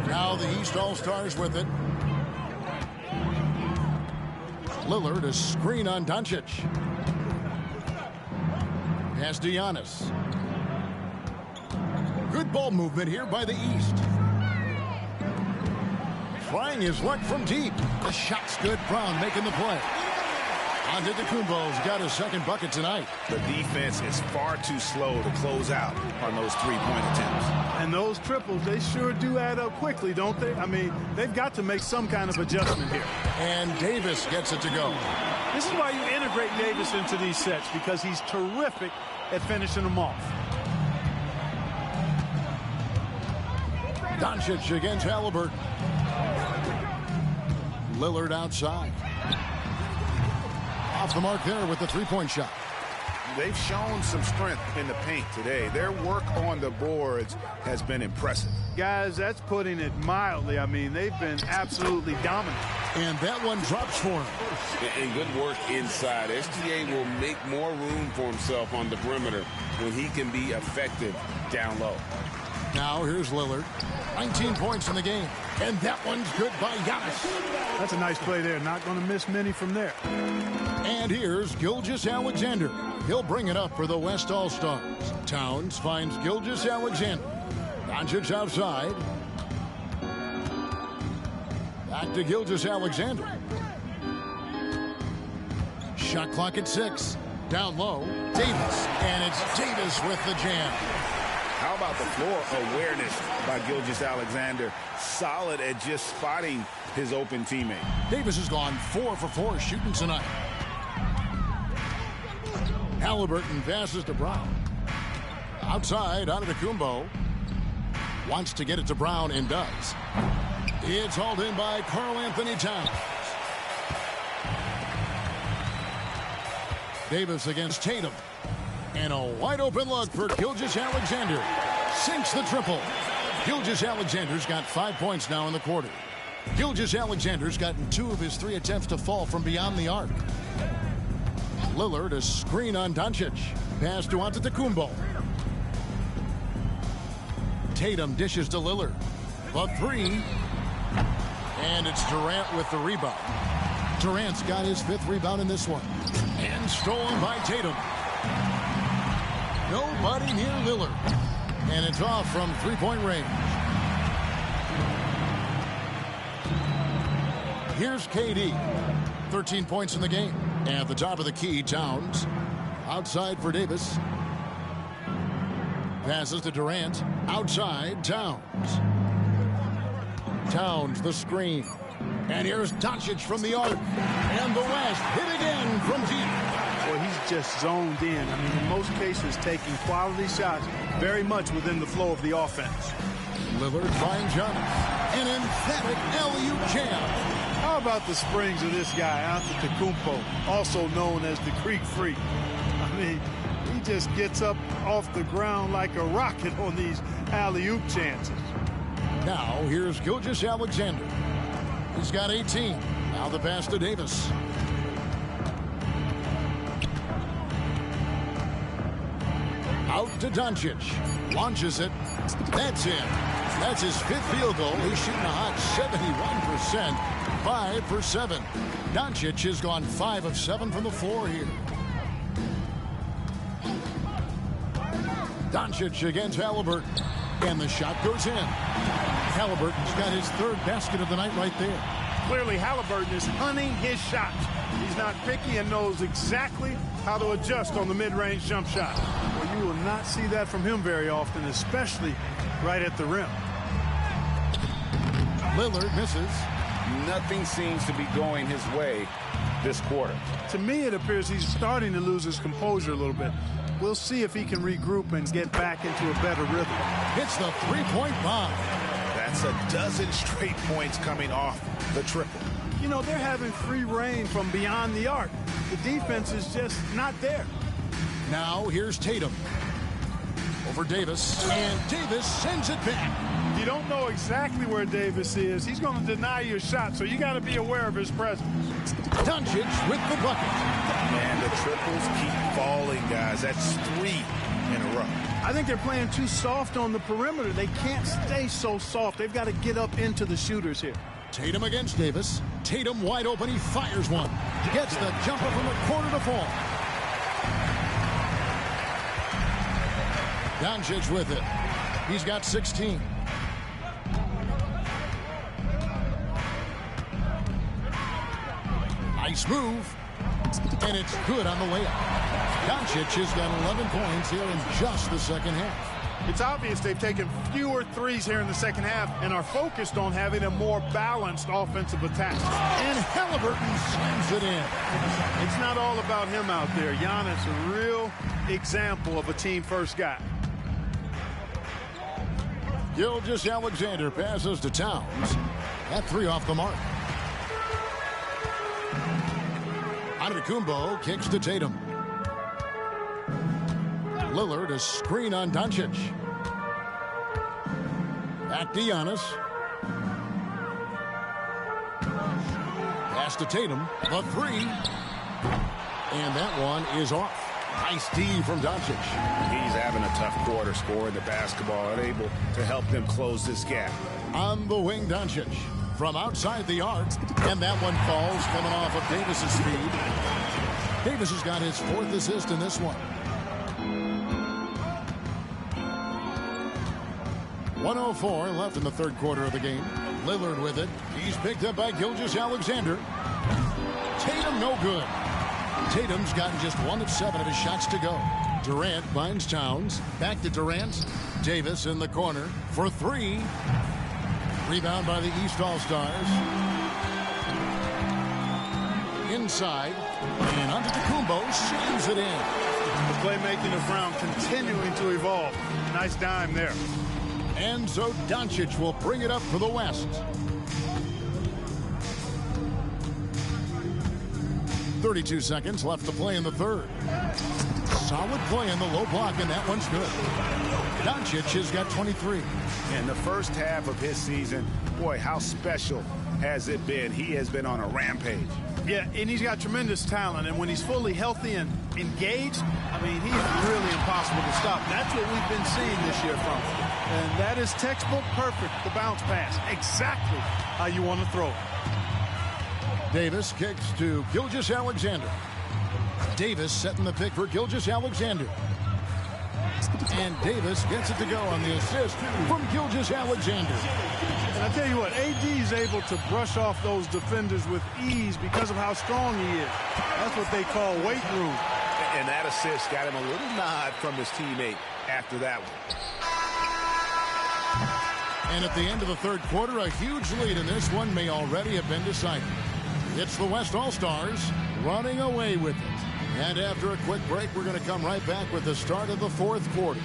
Now the East All-Stars with it. Lillard, a screen on Doncic. Pass to Giannis. Good ball movement here by the East. Trying his luck from deep. The shot's good. Brown making the play. Antetokounmpo's got his second bucket tonight. The defense is far too slow to close out on those three-point attempts. And those triples, they sure do add up quickly, don't they? I mean, they've got to make some kind of adjustment here. And Davis gets it to go. This is why you integrate Davis into these sets, because he's terrific at finishing them off. Doncic against Halliburton. Lillard outside. Off the mark there with the three-point shot. They've shown some strength in the paint today. Their work on the boards has been impressive. Guys, that's putting it mildly. I mean, they've been absolutely dominant. And that one drops for him. And good work inside. SGA will make more room for himself on the perimeter when he can be effective down low. Now here's Lillard. 19 points in the game. And that one's good by Giannis. That's a nice play there. Not going to miss many from there. And here's Gilgeous-Alexander. He'll bring it up for the West All-Stars. Towns finds Gilgeous-Alexander. Doncic outside. Back to Gilgeous-Alexander. Shot clock at 6. Down low. Davis. And it's Davis with the jam. How about the floor awareness by Gilgeous-Alexander? Solid at just spotting his open teammate. Davis has gone 4 for 4 shooting tonight. Halliburton passes to Brown. Outside, Antetokounmpo. Wants to get it to Brown and does. It's hauled in by Karl-Anthony Towns. Davis against Tatum. And a wide open look for Gilgeous-Alexander. Sinks the triple. Gilgeous-Alexander's got 5 points now in the quarter. Gilgeous-Alexander's gotten 2 of his 3 attempts to fall from beyond the arc. Lillard, a screen on Doncic. Pass to Antetokounmpo. Tatum dishes to Lillard. The 3. And it's Durant with the rebound. Durant's got his 5th rebound in this one. And stolen by Tatum. Nobody near Lillard. And it's off from three-point range. Here's KD. 13 points in the game. At the top of the key, Towns. Outside for Davis. Passes to Durant. Outside, Towns. Towns, the screen. And here's Doncic from the arc. And the West hit again from deep. Well, he's just zoned in. I mean, in most cases, taking quality shots very much within the flow of the offense. Lillard finds Giannis. An emphatic alley-oop jam. How about the springs of this guy, Antetokounmpo, also known as the Greek Freak? I mean, he just gets up off the ground like a rocket on these alley-oop chances. Now, here's Gilgeous-Alexander. He's got 18. Now the pass to Davis. Out to Doncic. Launches it. That's in. That's his 5th field goal. He's shooting a hot 71%. 5 for 7. Doncic has gone 5 of 7 from the floor here. Doncic against Halliburton. And the shot goes in. Halliburton's got his 3rd basket of the night right there. Clearly, Halliburton is hunting his shot. He's not picky and knows exactly how to adjust on the mid-range jump shot. Well, you will not see that from him very often, especially right at the rim. Lillard misses. Nothing seems to be going his way this quarter. To me, it appears he's starting to lose his composure a little bit. We'll see if he can regroup and get back into a better rhythm. Hits the three-point bomb. That's a dozen straight points coming off the triple. You know, they're having free reign from beyond the arc. The defense is just not there. Now here's Tatum. Over Davis. And Davis sends it back. You don't know exactly where Davis is. He's going to deny your shot, so you got to be aware of his presence. Doncic with the bucket. And the triples keep falling, guys. That's 3 in a row. I think they're playing too soft on the perimeter. They can't stay so soft. They've got to get up into the shooters here. Tatum against Davis. Tatum wide open. He fires one. Gets the jumper from the corner to fall. Doncic with it. He's got 16. Nice move. And it's good on the layup. Doncic has got 11 points here in just the second half. It's obvious they've taken fewer threes here in the second half and are focused on having a more balanced offensive attack. And Halliburton slams it in. It's not all about him out there. Giannis, a real example of a team-first guy. Gilgeous-Alexander passes to Towns. That three off the mark. Antetokounmpo kicks to Tatum. Lillard a screen on Doncic. Back to Giannis. Pass to Tatum. The three. And that one is off. Nice D from Doncic. He's having a tough quarter, scoring the basketball and able to help them close this gap. On the wing, Doncic. From outside the arc. And that one falls coming off of Davis's speed. Davis has got his 4th assist in this one. 1:04 left in the third quarter of the game. Lillard with it. He's picked up by Gilgeous-Alexander. Tatum no good. Tatum's gotten just 1 of 7 of his shots to go. Durant finds Towns. Back to Durant. Davis in the corner for 3. Rebound by the East All-Stars. Inside. And Antetokounmpo shams it in. The playmaking of Brown continuing to evolve. Nice dime there. And so Doncic will bring it up for the West. 32 seconds left to play in the third. Solid play in the low block, and that one's good. Doncic has got 23. In the first half of his season, boy, how special has it been? He has been on a rampage. Yeah, and he's got tremendous talent, and when he's fully healthy and engaged, I mean, he's really impossible to stop. That's what we've been seeing this year from him. And that is textbook perfect, the bounce pass. Exactly how you want to throw it. Davis kicks to Gilgeous-Alexander. Davis setting the pick for Gilgeous-Alexander. And Davis gets it to go on the assist from Gilgeous-Alexander. And I tell you what, AD is able to brush off those defenders with ease because of how strong he is. That's what they call weight room. And that assist got him a little nod from his teammate after that one. And at the end of the third quarter, a huge lead in this one may already have been decided. It's the West All-Stars running away with it. And after a quick break, we're going to come right back with the start of the fourth quarter.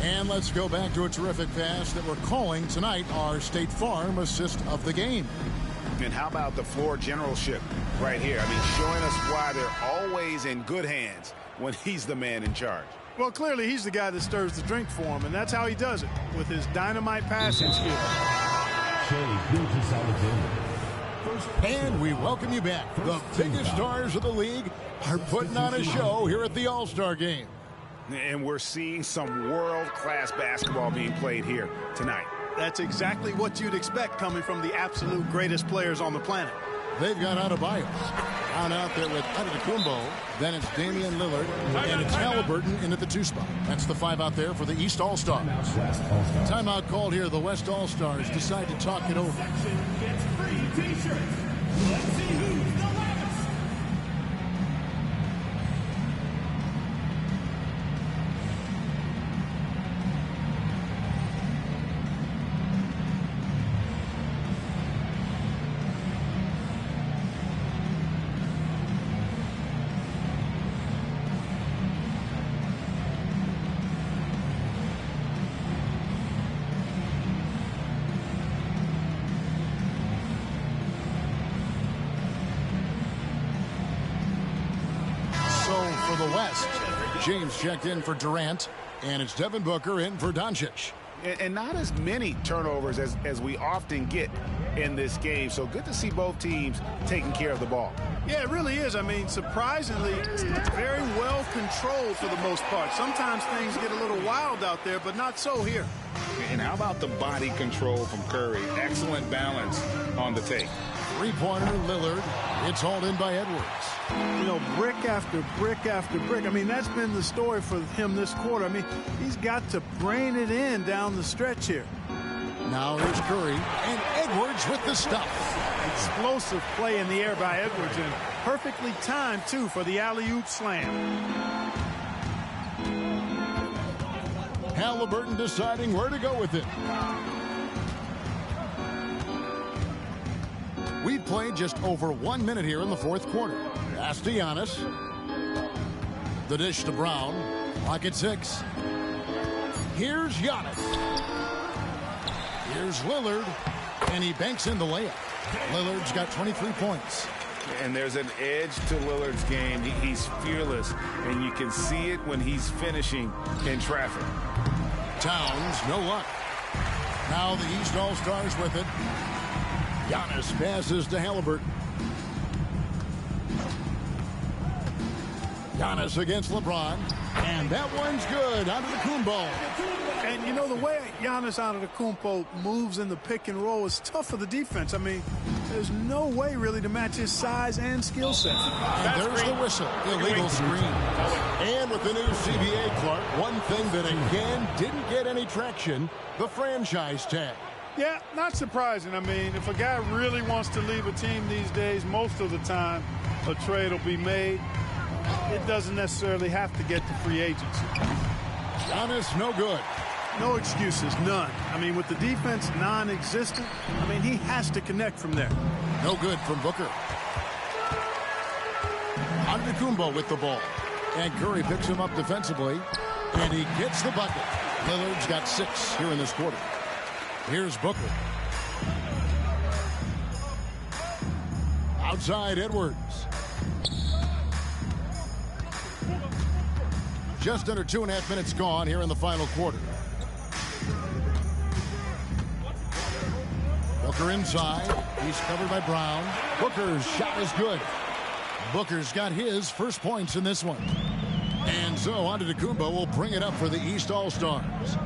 And let's go back to a terrific pass that we're calling tonight our State Farm assist of the game. And how about the floor generalship right here? I mean, showing us why they're always in good hands when he's the man in charge. Well, clearly he's the guy that stirs the drink for him, and that's how he does it, with his dynamite passing skills. And we welcome you back. The biggest stars of the league are putting on a show here at the All-Star Game. And we're seeing some world-class basketball being played here tonight. That's exactly what you'd expect coming from the absolute greatest players on the planet. They've got Adebayo on out there with Antetokounmpo. Then it's Damian Lillard, and it's Halliburton in at the 2 spot. That's the 5 out there for the East All-Stars. Timeout called here. The West All-Stars decide to talk it over. For the West, James checked in for Durant, and it's Devin Booker in for Doncic. And not as many turnovers as we often get in this game. So good to see both teams taking care of the ball. Yeah, it really is. I mean, surprisingly, very well controlled for the most part. Sometimes things get a little wild out there, but not so here. And how about the body control from Curry? Excellent balance on the take. Three-pointer, Lillard. It's hauled in by Edwards. You know, brick after brick after brick. I mean, that's been the story for him this quarter. I mean, he's got to brain it in down the stretch here. Now here's Curry, and Edwards with the stuff. Explosive play in the air by Edwards, and perfectly timed, too, for the alley-oop slam. Halliburton deciding where to go with it. We've played just over 1 minute here in the fourth quarter. Pass to Giannis. The dish to Brown. Clock at 6. Here's Giannis. Here's Lillard, and he banks in the layup. Lillard's got 23 points. And there's an edge to Lillard's game. He's fearless, and you can see it when he's finishing in traffic. Towns, no luck. Now the East All-Stars with it. Giannis passes to Halliburton. Giannis against LeBron. And that one's good. Onto the Kumbo. And, you know, the way Giannis Antetokounmpo moves in the pick and roll is tough for the defense. I mean, there's no way really to match his size and skill set. And there's the whistle. Illegal screen. And with the new CBA, Clark, one thing that again didn't get any traction, the franchise tag. Yeah, not surprising. I mean, if a guy really wants to leave a team these days, most of the time a trade will be made. It doesn't necessarily have to get to free agency. Giannis, no good. No excuses, none. I mean, with the defense non-existent, I mean, he has to connect from there. No good from Booker. Antetokounmpo with the ball. And Curry picks him up defensively, and he gets the bucket. Lillard's got 6 here in this quarter. Here's Booker. Outside Edwards. Just under 2.5 minutes gone here in the final quarter. Booker inside. He's covered by Brown. Booker's shot is good. Booker's got his first points in this one. And so Antetokounmpo will bring it up for the East All-Stars.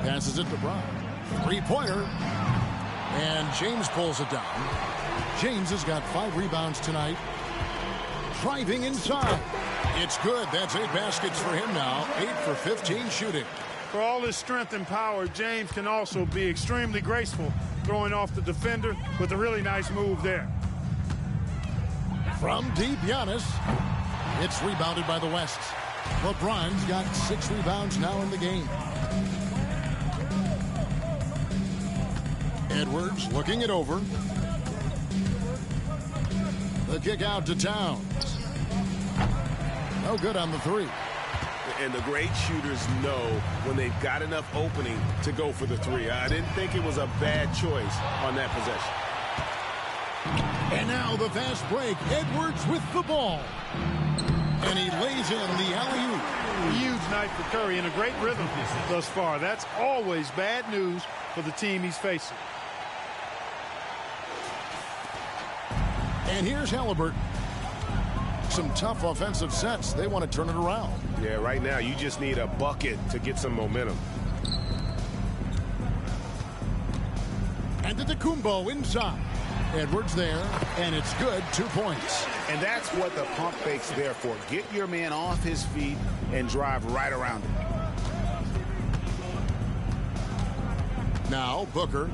Passes it to Brown. Three-pointer. And James pulls it down. James has got 5 rebounds tonight. Driving inside. It's good. That's 8 baskets for him now. 8 for 15 shooting. For all his strength and power, James can also be extremely graceful, throwing off the defender with a really nice move there. From deep, Giannis. It's rebounded by the West. LeBron's got 6 rebounds now in the game. Edwards looking it over. The kick out to Towns. No good on the 3. And the great shooters know when they've got enough opening to go for the 3. I didn't think it was a bad choice on that possession. And now the fast break. Edwards with the ball. And he lays in the alley-oop. Huge night for Curry and a great rhythm thus far. That's always bad news for the team he's facing. And here's Halliburton. Some tough offensive sets. They want to turn it around. Yeah, right now you just need a bucket to get some momentum. And Antetokounmpo inside. Edwards there, and it's good. 2 points. And that's what the pump fake's there for. Get your man off his feet and drive right around him. Now Booker.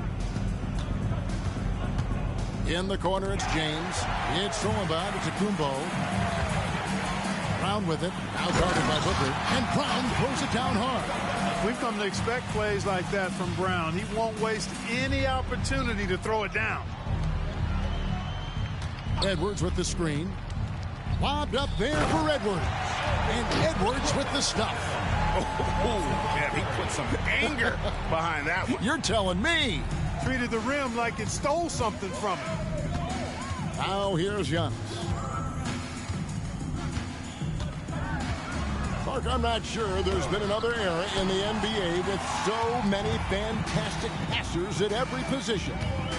In the corner, it's James. It's thrown by Antetokounmpo. Brown with it. Now guarded by Booker. And Brown throws it down hard. We've come to expect plays like that from Brown. He won't waste any opportunity to throw it down. Edwards with the screen. Lobbed up there for Edwards. And Edwards with the stuff. Oh, man, he put some anger behind that one. You're telling me. Treated the rim like it stole something from him. Now here's Giannis. Mark, I'm not sure there's been another era in the NBA with so many fantastic passers at every position.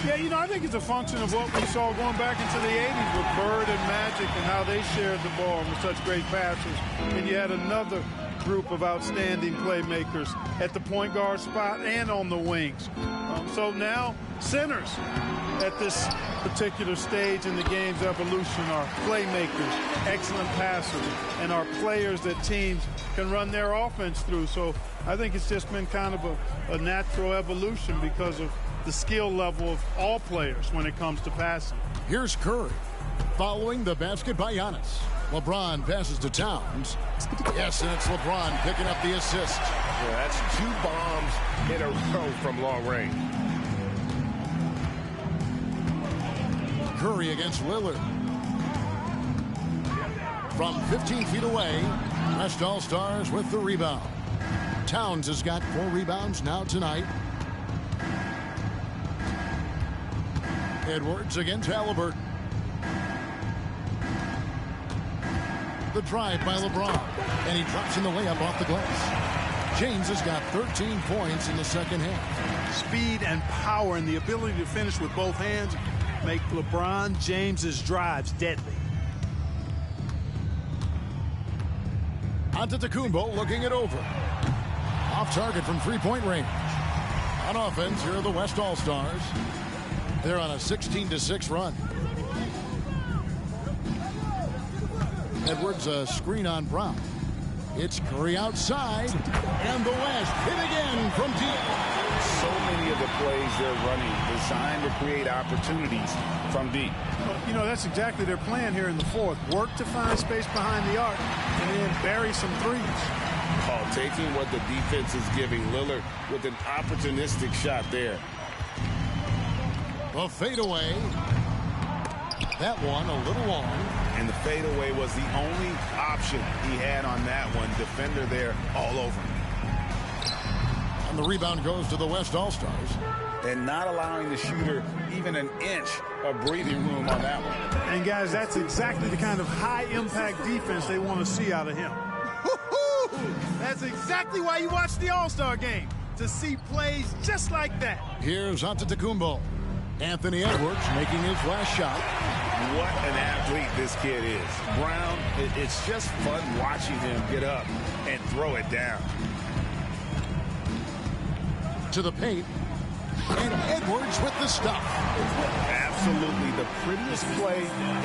Yeah, you know, I think it's a function of what we saw going back into the 80s with Bird and Magic and how they shared the ball and were such great passers. And you had another group of outstanding playmakers at the point guard spot and on the wings. So now centers at this particular stage in the game's evolution are playmakers, excellent passers, and are players that teams can run their offense through. So I think it's just been kind of a natural evolution because of the skill level of all players when it comes to passing. Here's Curry following the basket by Giannis. LeBron passes to Towns. Yes, and it's LeBron picking up the assist. Yeah, that's 2 bombs in a row from long range. Curry against Lillard. From 15 feet away, West All-Stars with the rebound. Towns has got 4 rebounds now tonight. Edwards against Halliburton. The drive by LeBron, and he drops in the layup off the glass. James has got 13 points in the second half. Speed and power and the ability to finish with both hands make LeBron James's drives deadly. Antetokounmpo looking it over. Off target from three-point range. On offense, here are the West All-Stars. They're on a 16-6 run. Edwards a screen on Brown. It's Curry outside, and the West hit again from deep. So many of the plays they're running designed to create opportunities from deep. Well, you know, that's exactly their plan here in the fourth. Work to find space behind the arc and then bury some threes. Taking what the defense is giving Lillard with an opportunistic shot there. The fadeaway. That one a little long. And the fadeaway was the only option he had on that one. Defender there all over him. And the rebound goes to the West All-Stars. And not allowing the shooter even an inch of breathing room on that one. And guys, that's exactly the kind of high-impact defense they want to see out of him. That's exactly why you watch the All-Star game, to see plays just like that. Here's Antetokounmpo. Anthony Edwards making his last shot. What an athlete this kid is. Brown, it's just fun watching him get up and throw it down. To the paint. And Edwards with the stuff. Absolutely the prettiest play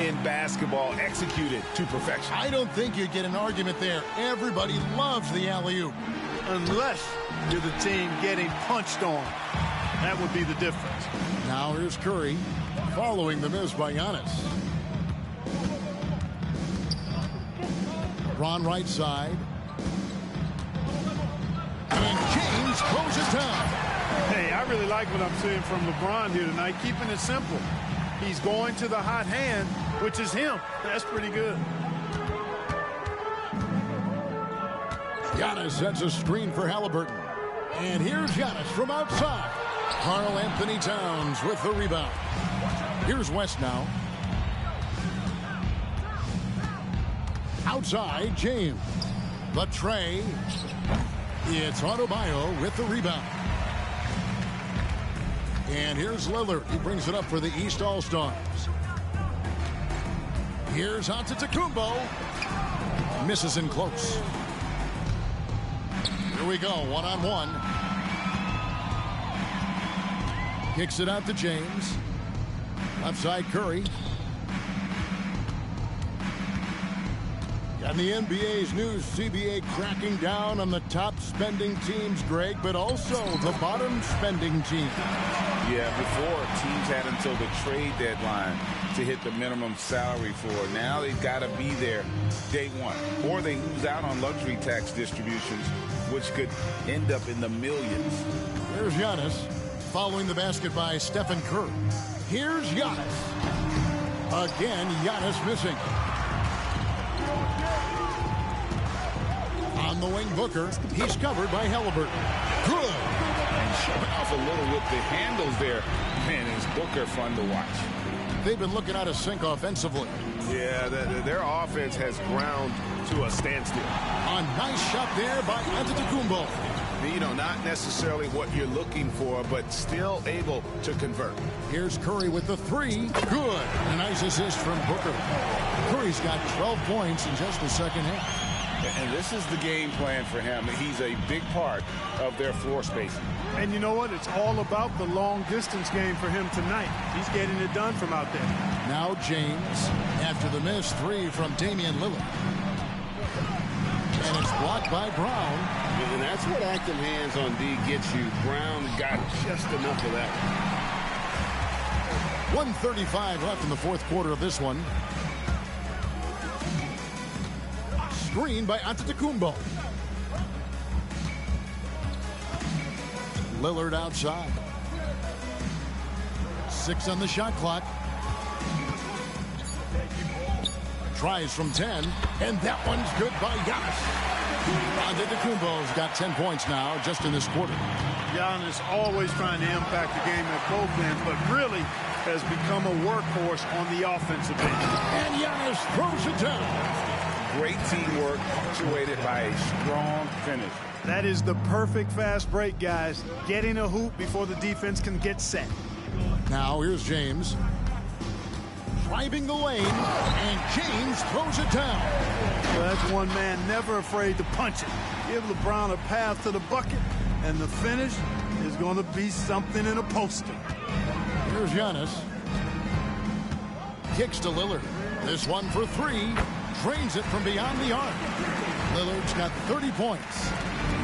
in basketball, executed to perfection. I don't think you get an argument there. Everybody loves the alley-oop. Unless you're the team getting punched on. That would be the difference. Now here's Curry following the miss by Giannis. LeBron right side. And James closes down. Hey, I really like what I'm seeing from LeBron here tonight, keeping it simple. He's going to the hot hand, which is him. That's pretty good. Giannis sets a screen for Halliburton. And here's Giannis from outside. Karl Anthony Towns with the rebound. Here's West now. Outside, James. The tray. It's Adebayo with the rebound. And here's Lillard. He brings it up for the East All-Stars. Here's Antetokounmpo. Misses in close. Here we go, one-on-one. Kicks it out to James. Left side, Curry. And the NBA's new CBA cracking down on the top spending teams, Greg, but also the bottom spending teams. Yeah, before teams had until the trade deadline to hit the minimum salary floor. Now they've got to be there day one, or they lose out on luxury tax distributions, which could end up in the millions. Here's Giannis following the basket by Stephen Curry. Here's Giannis. Again, Giannis missing. On the wing, Booker. He's covered by Halliburton. Good. And showing off a little with the handles there. Man, is Booker fun to watch. They've been looking out of sync offensively. Yeah, their offense has ground to a standstill. A nice shot there by Antetokounmpo. You know, not necessarily what you're looking for, but still able to convert. Here's Curry with the three. Good. A nice assist from Booker. Curry's got 12 points in just the second half. And this is the game plan for him. He's a big part of their floor spacing. And you know what? It's all about the long distance game for him tonight. He's getting it done from out there. Now James after the miss three from Damian Lillard. And it's blocked by Brown. And that's what active hands on D gets you. Brown got just enough of that. 1:35 left in the fourth quarter of this one. Screen by Antetokounmpo. Lillard outside. 6 on the shot clock. Tries from 10, and that one's good by Giannis. Antetokounmpo's got 10 points now just in this quarter. Giannis always trying to impact the game at both ends, but really has become a workhorse on the offensive end. And Giannis throws it down. Great teamwork punctuated by a strong finish. That is the perfect fast break, guys. Getting a hoop before the defense can get set. Now here's James. Driving the lane, and James throws it down. Well, that's one man never afraid to punch it. Give LeBron a path to the bucket, and the finish is going to be something in a poster. Here's Giannis. Kicks to Lillard. This one for three. Drains it from beyond the arc. Lillard's got 30 points.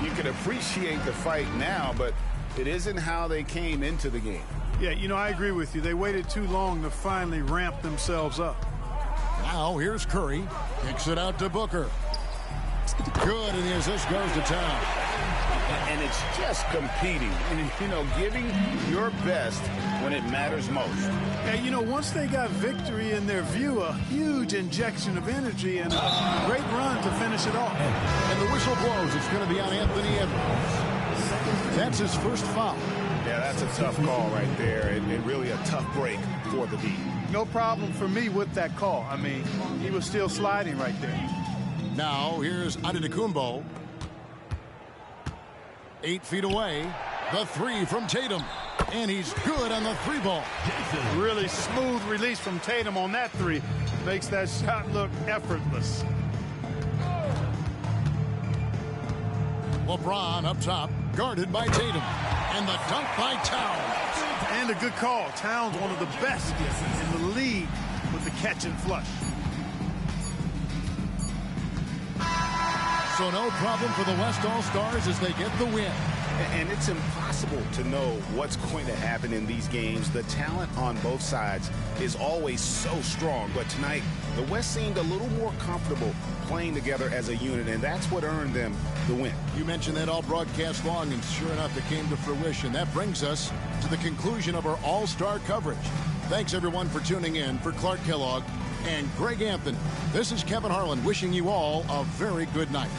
You can appreciate the fight now, but it isn't how they came into the game. Yeah, you know, I agree with you. They waited too long to finally ramp themselves up. Now here's Curry. Kicks it out to Booker. Good, and the assist goes to Town. And it's just competing and, you know, giving your best when it matters most. Yeah, you know, once they got victory in their view, a huge injection of energy and a great run to finish it off. And the whistle blows. It's going to be on Anthony Edwards. That's his first foul. Yeah, that's a tough call right there, and really a tough break for the D. No problem for me with that call. I mean, he was still sliding right there. Now here's Antetokounmpo. 8 feet away. The three from Tatum. And he's good on the three ball. Really smooth release from Tatum on that three. Makes that shot look effortless. LeBron up top, guarded by Tatum. And the dunk by Towns. And a good call. Towns, one of the best in the league with the catch and flush. So no problem for the West All-Stars as they get the win. And it's impossible to know what's going to happen in these games. The talent on both sides is always so strong. But tonight, the West seemed a little more comfortable playing together as a unit, and that's what earned them the win. You mentioned that all broadcast long, and sure enough, it came to fruition. That brings us to the conclusion of our All-Star coverage. Thanks, everyone, for tuning in. For Clark Kellogg and Greg Anthony, this is Kevin Harlan wishing you all a very good night.